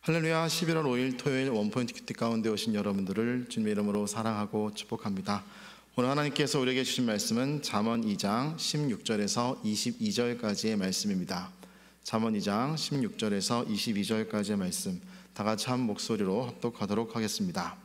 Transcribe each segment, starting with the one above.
할렐루야. 11월 5일 토요일 원포인트 큐티 가운데 오신 여러분들을 주님의 이름으로 사랑하고 축복합니다. 오늘 하나님께서 우리에게 주신 말씀은 잠언 2장 16절에서 22절까지의 말씀입니다. 잠언 2장 16절에서 22절까지의 말씀, 다 같이 한 목소리로 합독하도록 하겠습니다.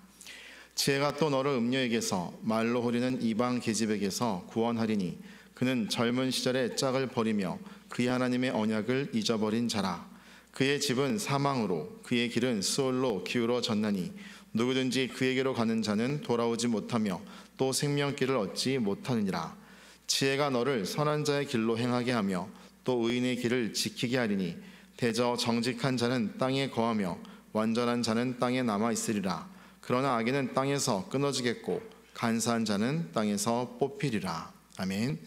지혜가 또 너를 음녀에게서, 말로 호리는 이방 계집에게서 구원하리니 그는 젊은 시절에 짝을 버리며 그의 하나님의 언약을 잊어버린 자라. 그의 집은 사망으로, 그의 길은 수월로 기울어졌나니 누구든지 그에게로 가는 자는 돌아오지 못하며 또 생명길을 얻지 못하느니라. 지혜가 너를 선한 자의 길로 행하게 하며 또 의인의 길을 지키게 하리니 대저 정직한 자는 땅에 거하며 완전한 자는 땅에 남아 있으리라. 그러나 악인은 땅에서 끊어지겠고 간사한 자는 땅에서 뽑히리라. 아멘.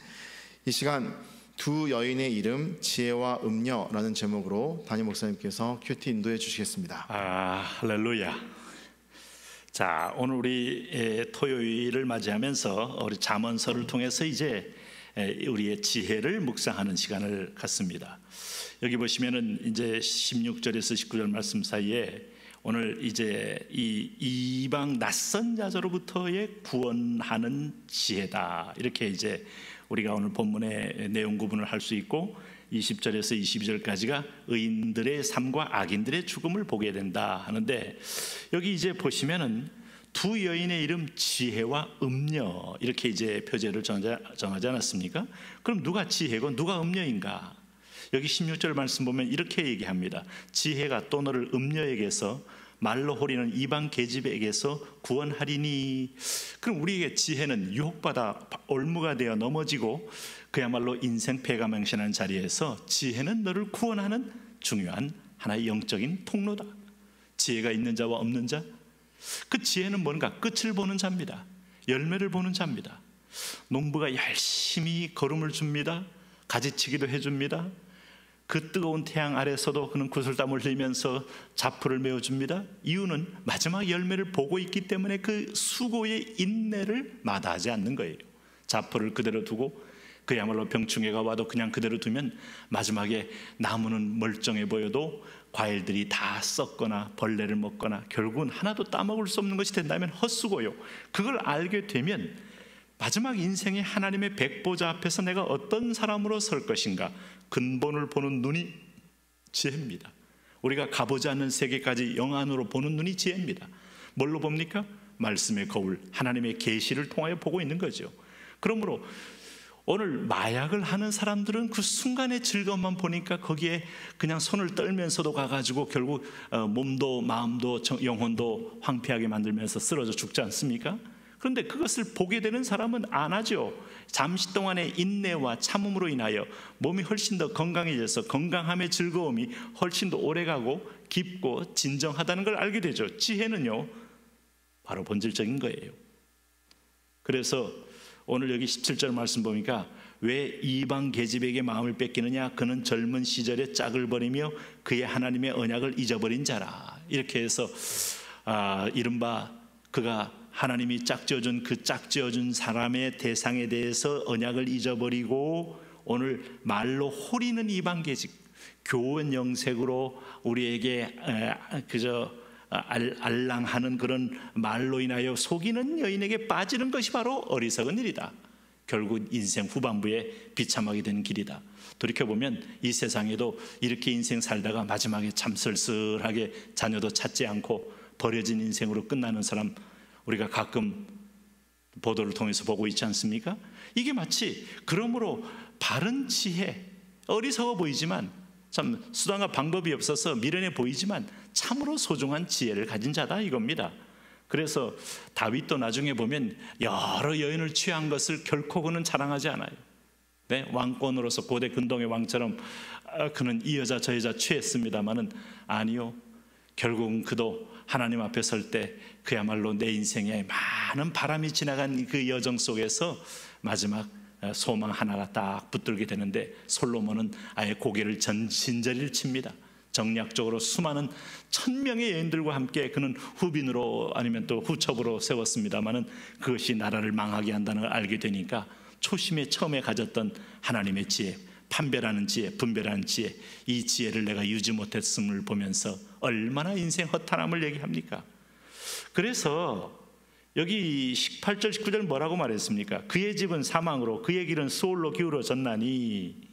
이 시간 두 여인의 이름, 지혜와 음녀라는 제목으로 담임 목사님께서 큐티 인도해 주시겠습니다. 할렐루야. 자, 오늘 우리 토요일을 맞이하면서 우리 잠언서를 통해서 이제 우리의 지혜를 묵상하는 시간을 갖습니다. 여기 보시면은 이제 16절에서 19절 말씀 사이에 오늘 이제 이 이방 낯선 자로부터의 구원하는 지혜다, 이렇게 이제 우리가 오늘 본문의 내용 구분을 할 수 있고, 20절에서 22절까지가 의인들의 삶과 악인들의 죽음을 보게 된다 하는데, 여기 이제 보시면은 두 여인의 이름 지혜와 음녀, 이렇게 이제 표제를 정하지 않았습니까? 그럼 누가 지혜고 누가 음녀인가? 여기 16절 말씀 보면 이렇게 얘기합니다. 지혜가 또 너를 음녀에게서, 말로 호리는 이방 계집에게서 구원하리니. 그럼 우리에게 지혜는 유혹받아 올무가 되어 넘어지고 그야말로 인생 패가망신하는 자리에서 지혜는 너를 구원하는 중요한 하나의 영적인 통로다. 지혜가 있는 자와 없는 자, 그 지혜는 뭔가? 끝을 보는 자입니다. 열매를 보는 자입니다. 농부가 열심히 거름을 줍니다. 가지치기도 해줍니다. 그 뜨거운 태양 아래서도 그는 구슬땀을 흘리면서 자풀을 메워줍니다. 이유는 마지막 열매를 보고 있기 때문에 그 수고의 인내를 마다하지 않는 거예요. 자풀을 그대로 두고 그야말로 병충해가 와도 그냥 그대로 두면 마지막에 나무는 멀쩡해 보여도 과일들이 다 썩거나 벌레를 먹거나 결국은 하나도 따먹을 수 없는 것이 된다면 헛수고요. 그걸 알게 되면 마지막 인생의 하나님의 백보자 앞에서 내가 어떤 사람으로 설 것인가, 근본을 보는 눈이 지혜입니다. 우리가 가보지 않는 세계까지 영안으로 보는 눈이 지혜입니다. 뭘로 봅니까? 말씀의 거울, 하나님의 계시를 통하여 보고 있는 거죠. 그러므로 오늘 마약을 하는 사람들은 그 순간의 즐거움만 보니까 거기에 그냥 손을 떨면서도 가가지고 결국 몸도 마음도 영혼도 황폐하게 만들면서 쓰러져 죽지 않습니까? 그런데 그것을 보게 되는 사람은 안 하죠. 잠시 동안의 인내와 참음으로 인하여 몸이 훨씬 더 건강해져서 건강함의 즐거움이 훨씬 더 오래가고 깊고 진정하다는 걸 알게 되죠. 지혜는요, 바로 본질적인 거예요. 그래서 오늘 여기 17절 말씀 보니까 왜 이방 계집에게 마음을 뺏기느냐? 그는 젊은 시절에 짝을 버리며 그의 하나님의 언약을 잊어버린 자라. 이렇게 해서 이른바 그가 하나님이 짝지어준 그 짝지어준 사람의 대상에 대해서 언약을 잊어버리고 오늘 말로 호리는 이방 계집, 교원 영색으로 우리에게 그저 알랑하는 그런 말로 인하여 속이는 여인에게 빠지는 것이 바로 어리석은 일이다. 결국 인생 후반부에 비참하게 되는 길이다. 돌이켜보면 이 세상에도 이렇게 인생 살다가 마지막에 참 쓸쓸하게 자녀도 찾지 않고 버려진 인생으로 끝나는 사람 우리가 가끔 보도를 통해서 보고 있지 않습니까? 이게 마치 그러므로 바른 지혜, 어리석어 보이지만 참 수단과 방법이 없어서 미련해 보이지만 참으로 소중한 지혜를 가진 자다 이겁니다. 그래서 다윗도 나중에 보면 여러 여인을 취한 것을 결코 그는 자랑하지 않아요. 네, 왕권으로서 고대 근동의 왕처럼 그는 이 여자 저 여자 취했습니다마는 아니요, 결국은 그도 하나님 앞에 설 때 그야말로 내 인생에 많은 바람이 지나간 그 여정 속에서 마지막 소망 하나가 딱 붙들게 되는데 솔로몬은 아예 고개를 진저리를 칩니다. 정략적으로 수많은 1000명의 여인들과 함께 그는 후빈으로 아니면 또 후첩으로 세웠습니다마는 그것이 나라를 망하게 한다는 걸 알게 되니까 초심에 처음에 가졌던 하나님의 지혜, 판별하는 지혜, 분별하는 지혜, 이 지혜를 내가 유지 못했음을 보면서 얼마나 인생 허탄함을 얘기합니까? 그래서 여기 18절 19절 뭐라고 말했습니까? 그의 집은 사망으로 그의 길은 수올로 기울어졌나니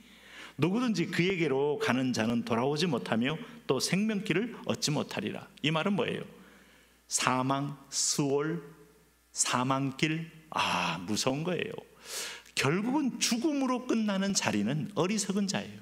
누구든지 그에게로 가는 자는 돌아오지 못하며 또 생명길을 얻지 못하리라. 이 말은 뭐예요? 사망, 수올, 사망길, 무서운 거예요. 결국은 죽음으로 끝나는 자리는 어리석은 자예요.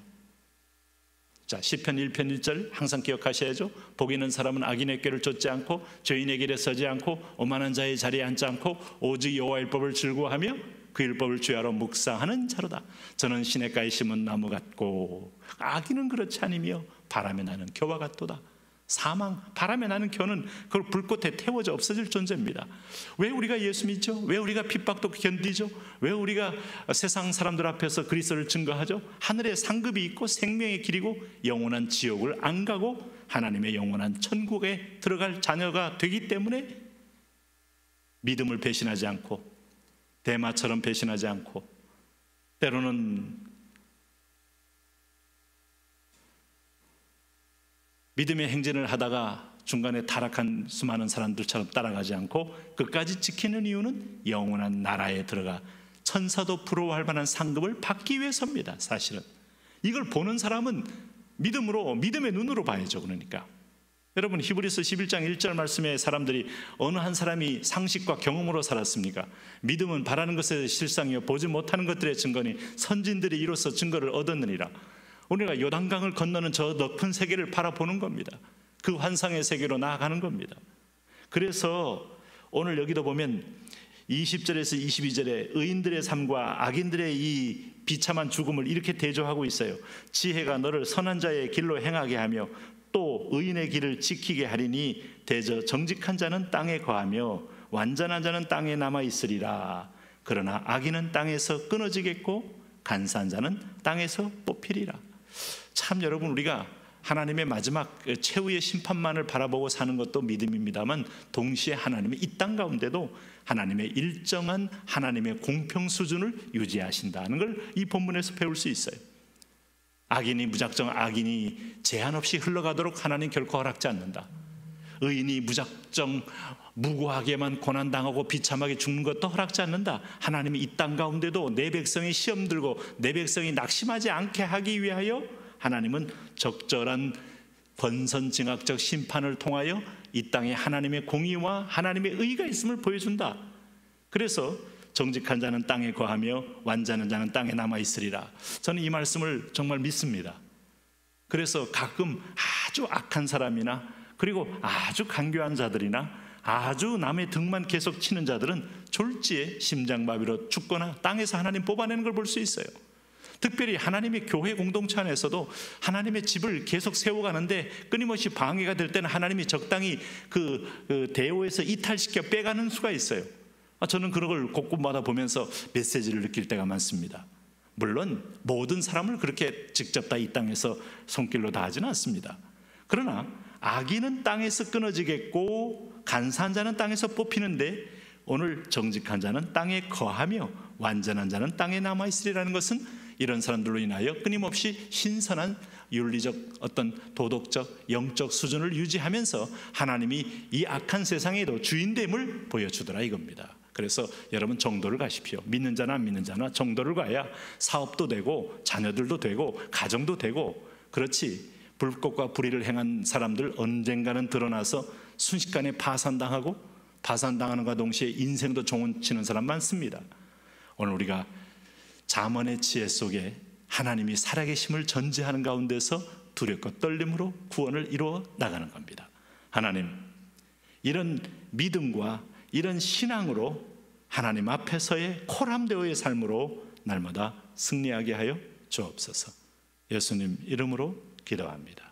자, 시편 1편 1절 항상 기억하셔야죠. 복 있는 사람은 악인의 꾀를 쫓지 않고 죄인의 길에 서지 않고 오만한 자의 자리에 앉지 않고 오직 여호와의 율법을 즐거워하며 그 율법을 주야로 묵상하는 자로다. 저는 시냇가에 심은 나무 같고 악인은 그렇지 않으며 바람에 나는 겨와 같도다. 사망, 바람에 나는 겨는 그걸 불꽃에 태워져 없어질 존재입니다. 왜 우리가 예수 믿죠? 왜 우리가 핍박도 견디죠? 왜 우리가 세상 사람들 앞에서 그리스도를 증거하죠? 하늘에 상급이 있고 생명의 길이고 영원한 지옥을 안 가고 하나님의 영원한 천국에 들어갈 자녀가 되기 때문에 믿음을 배신하지 않고 대마처럼 배신하지 않고 때로는 믿음의 행진을 하다가 중간에 타락한 수많은 사람들처럼 따라가지 않고 끝까지 지키는 이유는 영원한 나라에 들어가 천사도 부러워할 만한 상급을 받기 위해서입니다. 사실은 이걸 보는 사람은 믿음의 눈으로 봐야죠. 그러니까 여러분, 히브리서 11장 1절 말씀에 사람들이 어느 한 사람이 상식과 경험으로 살았습니까? 믿음은 바라는 것의 실상이요 보지 못하는 것들의 증거니 선진들이 이로써 증거를 얻었느니라. 우리가 요단강을 건너는 저 높은 세계를 바라보는 겁니다. 그 환상의 세계로 나아가는 겁니다. 그래서 오늘 여기도 보면 20절에서 22절에 의인들의 삶과 악인들의 이 비참한 죽음을 이렇게 대조하고 있어요. 지혜가 너를 선한 자의 길로 행하게 하며 또 의인의 길을 지키게 하리니 대저 정직한 자는 땅에 거하며 완전한 자는 땅에 남아 있으리라. 그러나 악인은 땅에서 끊어지겠고 간사한 자는 땅에서 뽑히리라. 참 여러분, 우리가 하나님의 마지막 최후의 심판만을 바라보고 사는 것도 믿음입니다만 동시에 하나님의 이 땅 가운데도 하나님의 일정한 하나님의 공평 수준을 유지하신다는 걸 이 본문에서 배울 수 있어요. 무작정 악인이 제한 없이 흘러가도록 하나님 결코 허락지 않는다. 의인이 무작정 무고하게만 고난당하고 비참하게 죽는 것도 허락지 않는다. 하나님이 이 땅 가운데도 내 백성이 시험 들고 내 백성이 낙심하지 않게 하기 위하여 하나님은 적절한 권선징악적 심판을 통하여 이 땅에 하나님의 공의와 하나님의 의가 있음을 보여준다. 그래서 정직한 자는 땅에 거하며 완전한 자는 땅에 남아 있으리라. 저는 이 말씀을 정말 믿습니다. 그래서 가끔 아주 악한 사람이나 그리고 아주 간교한 자들이나 아주 남의 등만 계속 치는 자들은 졸지에 심장마비로 죽거나 땅에서 하나님 뽑아내는 걸 볼 수 있어요. 특별히 하나님의 교회 공동체 안에서도 하나님의 집을 계속 세워가는데 끊임없이 방해가 될 때는 하나님이 적당히 그 대오에서 이탈시켜 빼가는 수가 있어요. 저는 그런 걸 곳곳마다 보면서 메시지를 느낄 때가 많습니다. 물론 모든 사람을 그렇게 직접 다 이 땅에서 손길로 다 하지는 않습니다. 그러나 악인은 땅에서 끊어지겠고 간사한 자는 땅에서 뽑히는데 오늘 정직한 자는 땅에 거하며 완전한 자는 땅에 남아있으리라는 것은 이런 사람들로 인하여 끊임없이 신선한 윤리적 어떤 도덕적 영적 수준을 유지하면서 하나님이 이 악한 세상에도 주인됨을 보여주더라 이겁니다. 그래서 여러분 정도를 가십시오. 믿는 자나 안 믿는 자나 정도를 가야 사업도 되고 자녀들도 되고 가정도 되고. 그렇지 불꽃과 불의를 행한 사람들 언젠가는 드러나서 순식간에 파산당하고 파산당하는과 동시에 인생도 종언치는 사람 많습니다. 오늘 우리가 잠언의 지혜 속에 하나님이 살아계심을 전제하는 가운데서 두렵고 떨림으로 구원을 이루어 나가는 겁니다. 하나님, 이런 믿음과 이런 신앙으로 하나님 앞에서의 코람데오의 삶으로 날마다 승리하게 하여 주옵소서. 예수님 이름으로 기도합니다.